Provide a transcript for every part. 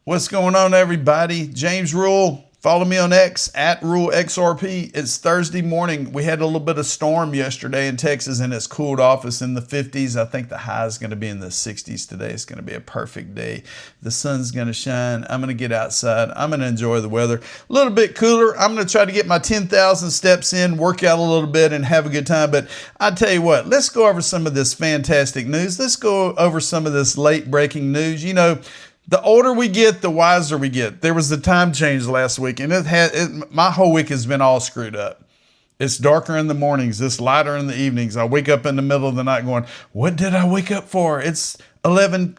What's going on, everybody? James Rule. Follow me on X at RuleXRP. It's Thursday morning. We had a little bit of storm yesterday in Texas and it's cooled off. It's in the 50s. I think the high is going to be in the 60s today. It's going to be a perfect day. The sun's going to shine. I'm going to get outside. I'm going to enjoy the weather. A little bit cooler. I'm going to try to get my 10,000 steps in, work out a little bit, and have a good time. But I tell you what, let's go over some of this fantastic news. Let's go over some of this late breaking news. You know, the older we get, the wiser we get. There was a time change last week, and my whole week has been all screwed up. It's darker in the mornings. It's lighter in the evenings. I wake up in the middle of the night going, what did I wake up for? It's 11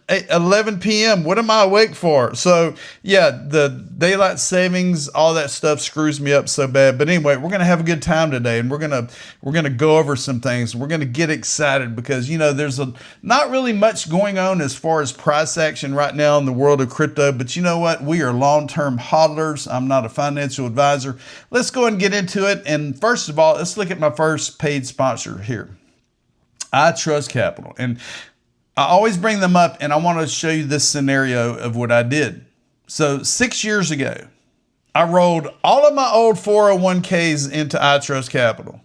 p.m. What am I awake for? So yeah, the daylight savings, all that stuff screws me up so bad. But anyway, we're going to have a good time today, and we're going to go over some things. We're going to get excited because, you know, there's not really much going on as far as price action right now in the world of crypto. But you know what? We are long-term hodlers. I'm not a financial advisor. Let's go ahead and get into it. And first of all, let's look at my first paid sponsor here, iTrustCapital. And I always bring them up, and I want to show you this scenario of what I did. So 6 years ago, I rolled all of my old 401ks into iTrustCapital.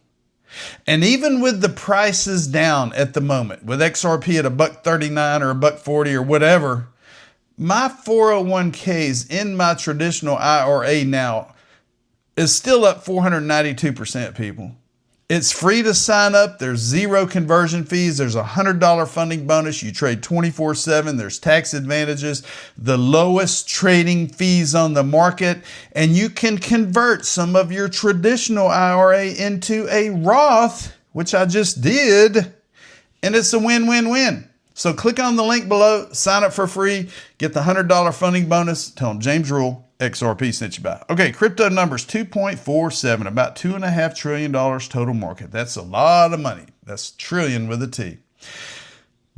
And even with the prices down at the moment, with XRP at $1.39 or $1.40 or whatever, my 401ks in my traditional IRA now is still up 492%, people. It's free to sign up. There's zero conversion fees. There's a $100 funding bonus. You trade 24/7. There's tax advantages, the lowest trading fees on the market, and you can convert some of your traditional IRA into a Roth, which I just did, and it's a win-win-win. So click on the link below, sign up for free, get the $100 funding bonus. Tell them James Rule XRP sent you by. Okay, crypto numbers 2.47, about $2.5 trillion total market. That's a lot of money. That's trillion with a T.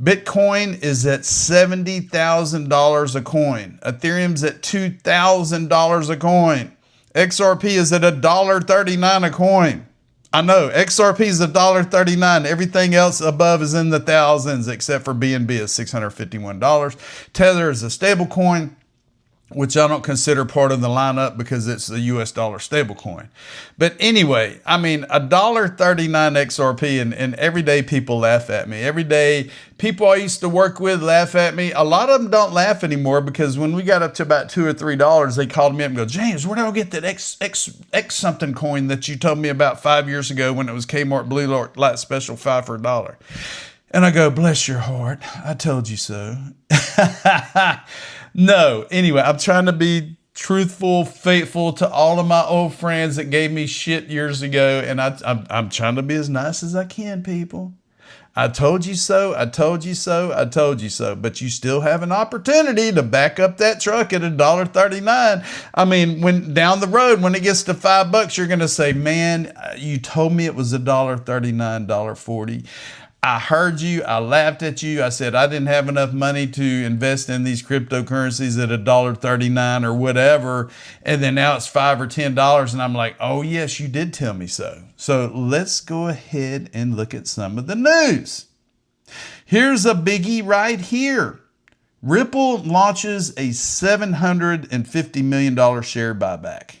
Bitcoin is at $70,000 a coin. Ethereum's at $2,000 a coin. XRP is at $1.39 a coin. I know, XRP is $1.39. Everything else above is in the thousands, except for BNB is $651. Tether is a stable coin, which I don't consider part of the lineup because it's a US dollar stablecoin. But anyway, I mean, $1.39 XRP, and everyday people laugh at me. Every day, people I used to work with laugh at me. A lot of them don't laugh anymore because when we got up to about $2 or $3, they called me up and go, James, where did I get that X something coin that you told me about 5 years ago when it was Kmart Blue Light Special 5 for $1? And I go, bless your heart, I told you so. No, anyway, I'm trying to be truthful, faithful to all of my old friends that gave me shit years ago, and I'm trying to be as nice as I can, people. I told you so, I told you so, I told you so, but you still have an opportunity to back up that truck at $1.39. I mean, when down the road, when it gets to $5, you're going to say, man, you told me it was $1.39, $1.40. I heard you, I laughed at you, I said I didn't have enough money to invest in these cryptocurrencies at $1.39 or whatever, and then now it's $5 or $10, and I'm like, oh yes, you did tell me so. So let's go ahead and look at some of the news. Here's a biggie right here. Ripple launches a $750 million share buyback.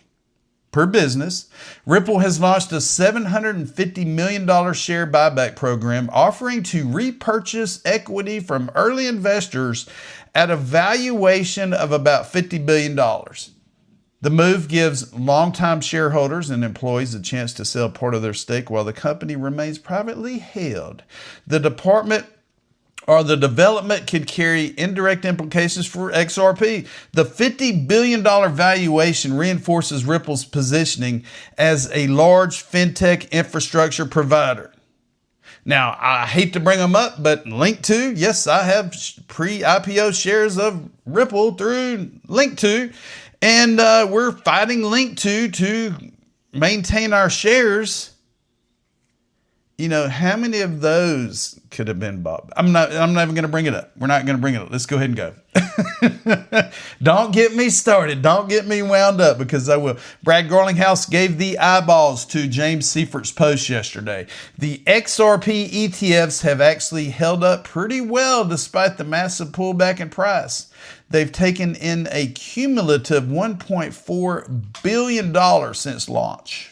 Per business, Ripple has launched a $750 million share buyback program offering to repurchase equity from early investors at a valuation of about $50 billion. The move gives longtime shareholders and employees a chance to sell part of their stake while the company remains privately held. The development could carry indirect implications for XRP. The $50 billion valuation reinforces Ripple's positioning as a large fintech infrastructure provider. Now, I hate to bring them up, but Link2, yes, I have pre-IPO shares of Ripple through Link2, and we're fighting Link2 to maintain our shares. You know, how many of those could have been bought? I'm not even going to bring it up. We're not going to bring it up. Let's go ahead and go. Don't get me started. Don't get me wound up, because I will. Brad Garlinghouse gave the eyeballs to James Seifert's post yesterday. The XRP ETFs have actually held up pretty well despite the massive pullback in price. They've taken in a cumulative $1.4 billion since launch.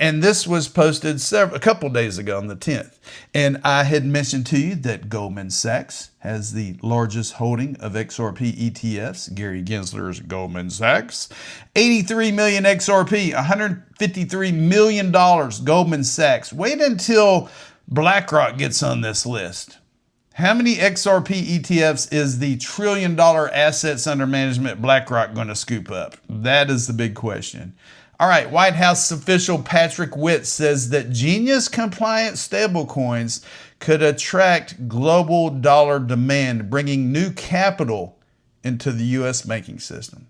And this was posted a couple days ago on the 10th. And I had mentioned to you that Goldman Sachs has the largest holding of XRP ETFs. Gary Gensler's Goldman Sachs. 83 million XRP, $153 million Goldman Sachs. Wait until BlackRock gets on this list. How many XRP ETFs is the $1 trillion assets under management BlackRock going to scoop up? That is the big question. All right, White House official Patrick Witt says that Genius-compliant stablecoins could attract global dollar demand, bringing new capital into the U.S. banking system.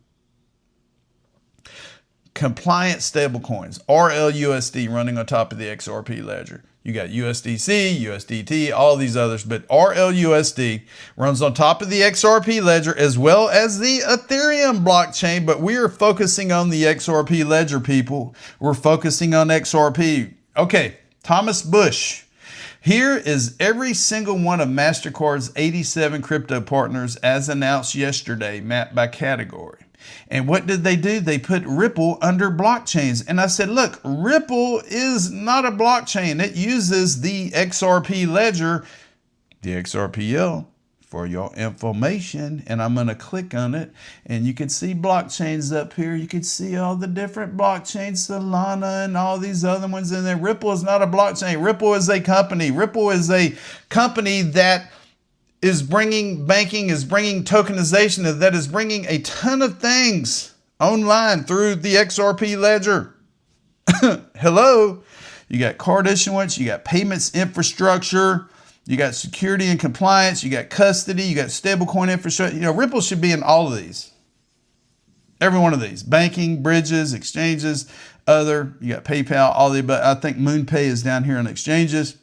Compliant stablecoins, RLUSD, running on top of the XRP ledger. You got USDC, USDT, all these others, but RLUSD runs on top of the XRP ledger as well as the Ethereum blockchain, but we are focusing on the XRP ledger, people. We're focusing on XRP. Okay, Thomas Bush. Here is every single one of MasterCard's 87 crypto partners as announced yesterday, mapped by category. And what did they do? They put Ripple under blockchains. And I said, look, Ripple is not a blockchain. It uses the XRP ledger, the XRPL, for your information. And I'm going to click on it. And you can see blockchains up here. You can see all the different blockchains, Solana and all these other ones in there. Ripple is not a blockchain. Ripple is a company. Ripple is a company that is bringing banking, is bringing tokenization, that is bringing a ton of things online through the XRP ledger. Hello. You got card issuance, you got payments infrastructure, you got security and compliance, you got custody, you got stablecoin infrastructure. You know, Ripple should be in all of these. Every one of these. Banking, bridges, exchanges, other. You got PayPal, all the above. I think MoonPay is down here on exchanges.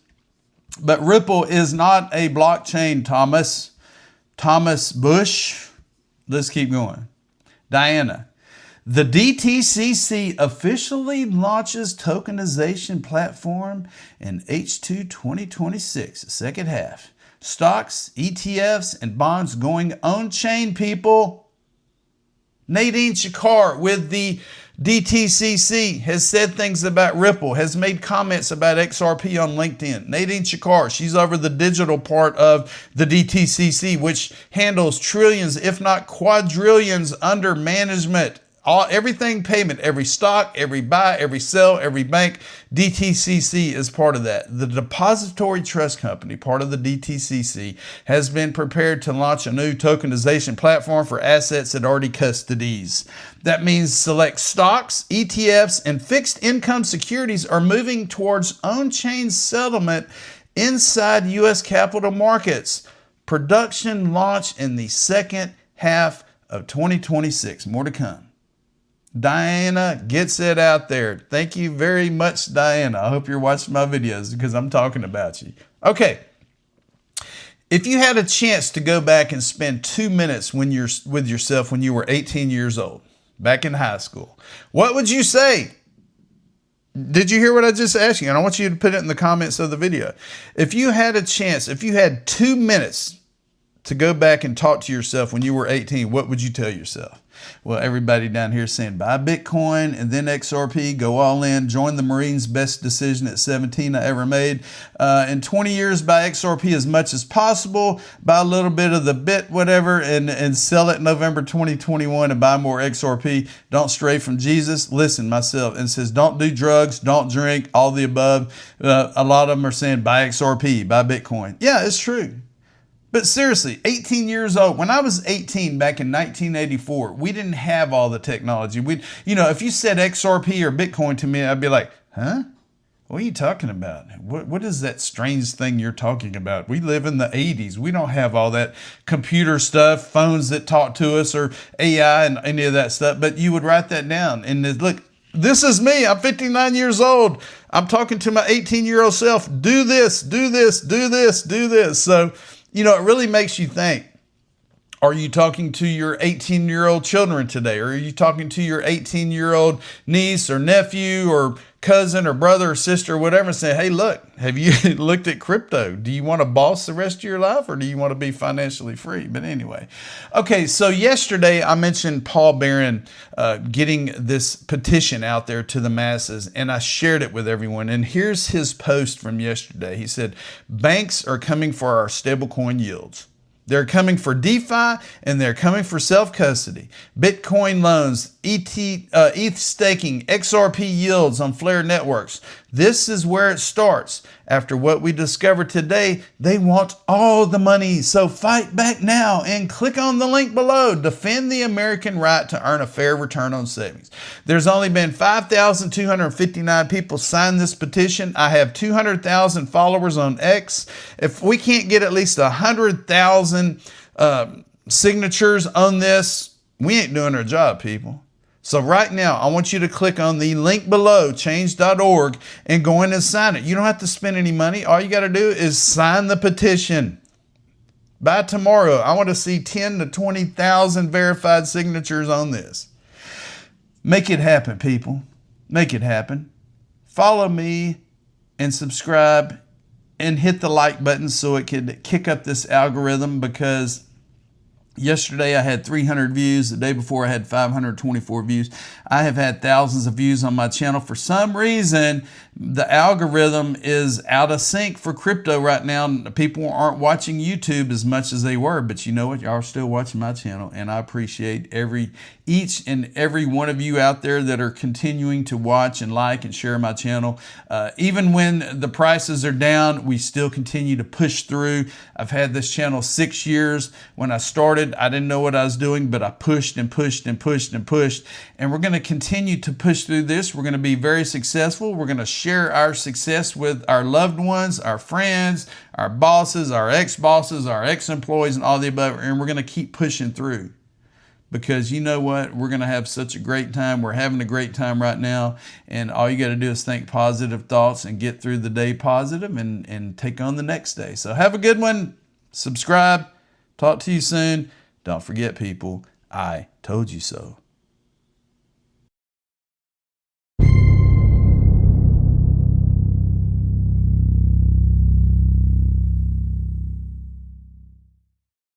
But Ripple is not a blockchain, Thomas. Thomas Bush. Let's keep going. Diana. The DTCC officially launches tokenization platform in H2 2026, second half. Stocks, ETFs, and bonds going on-chain, people. Nadine Shakar with the DTCC has said things about Ripple, has made comments about XRP on LinkedIn. Nadine Shakar, she's over the digital part of the DTCC, which handles trillions, if not quadrillions, under management. Everything payment, every stock, every buy, every sell, every bank, DTCC is part of that. The Depository Trust Company, part of the DTCC, has been prepared to launch a new tokenization platform for assets it already custodies. That means select stocks, ETFs, and fixed income securities are moving towards on-chain settlement inside U.S. capital markets. Production launch in the second half of 2026. More to come. Diana gets it out there. Thank you very much, Diana. I hope you're watching my videos because I'm talking about you. Okay. If you had a chance to go back and spend 2 minutes with yourself when you were 18 years old, back in high school, what would you say? Did you hear what I just asked you? And I want you to put it in the comments of the video. If you had a chance, if you had 2 minutes to go back and talk to yourself when you were 18, what would you tell yourself? Well, everybody down here is saying buy Bitcoin and then XRP, go all in, join the Marines, best decision at 17 I ever made. In 20 years, buy XRP as much as possible, buy a little bit of the bit, whatever, and sell it November 2021 and buy more XRP. Don't stray from Jesus. Listen, myself, and says don't do drugs, don't drink, all the above. A lot of them are saying buy XRP, buy Bitcoin. Yeah, it's true. But seriously, 18 years old, when I was 18 back in 1984, we didn't have all the technology. If you said XRP or Bitcoin to me, I'd be like, huh? What are you talking about? What is that strange thing you're talking about? We live in the 80s. We don't have all that computer stuff, phones that talk to us, or AI and any of that stuff. But you would write that down. And look, this is me. I'm 59 years old. I'm talking to my 18-year-old self. Do this, do this, do this, do this. So, it really makes you think, Are you talking to your 18-year-old children today? Or are you talking to your 18-year-old niece or nephew or cousin or brother or sister or whatever and say, hey, look, have you looked at crypto? Do you want to boss the rest of your life or do you want to be financially free? But anyway, okay, so yesterday I mentioned Paul Barron getting this petition out there to the masses, and I shared it with everyone. And here's his post from yesterday. He said, banks are coming for our stablecoin yields. They're coming for DeFi and they're coming for self-custody. Bitcoin loans, ETH staking, XRP yields on Flare networks. This is where it starts. After what we discovered today, they want all the money. So fight back now and click on the link below. Defend the American right to earn a fair return on savings. There's only been 5,259 people sign this petition. I have 200,000 followers on X. If we can't get at least 100,000 signatures on this, we ain't doing our job, people. So right now, I want you to click on the link below, change.org, and go in and sign it. You don't have to spend any money. All you got to do is sign the petition. By tomorrow, I want to see 10 to 20,000 verified signatures on this. Make it happen, people. Make it happen. Follow me and subscribe and hit the like button so it can kick up this algorithm, because yesterday I had 300 views. The day before I had 524 views. I have had thousands of views on my channel. For some reason, the algorithm is out of sync for crypto right now. People aren't watching YouTube as much as they were, but you know what? Y'all are still watching my channel, and I appreciate each and every one of you out there that are continuing to watch and like and share my channel. Even when the prices are down, we still continue to push through. I've had this channel 6 years. When I started, I didn't know what I was doing, but I pushed and pushed and pushed and pushed. And we're going to continue to push through this. We're going to be very successful. We're going to share our success with our loved ones, our friends, our bosses, our ex-bosses, our ex-employees, and all the above. And we're going to keep pushing through, because you know what? We're going to have such a great time. We're having a great time right now. And all you got to do is think positive thoughts and get through the day positive and take on the next day. So have a good one. Subscribe. Talk to you soon. Don't forget, people, I told you so.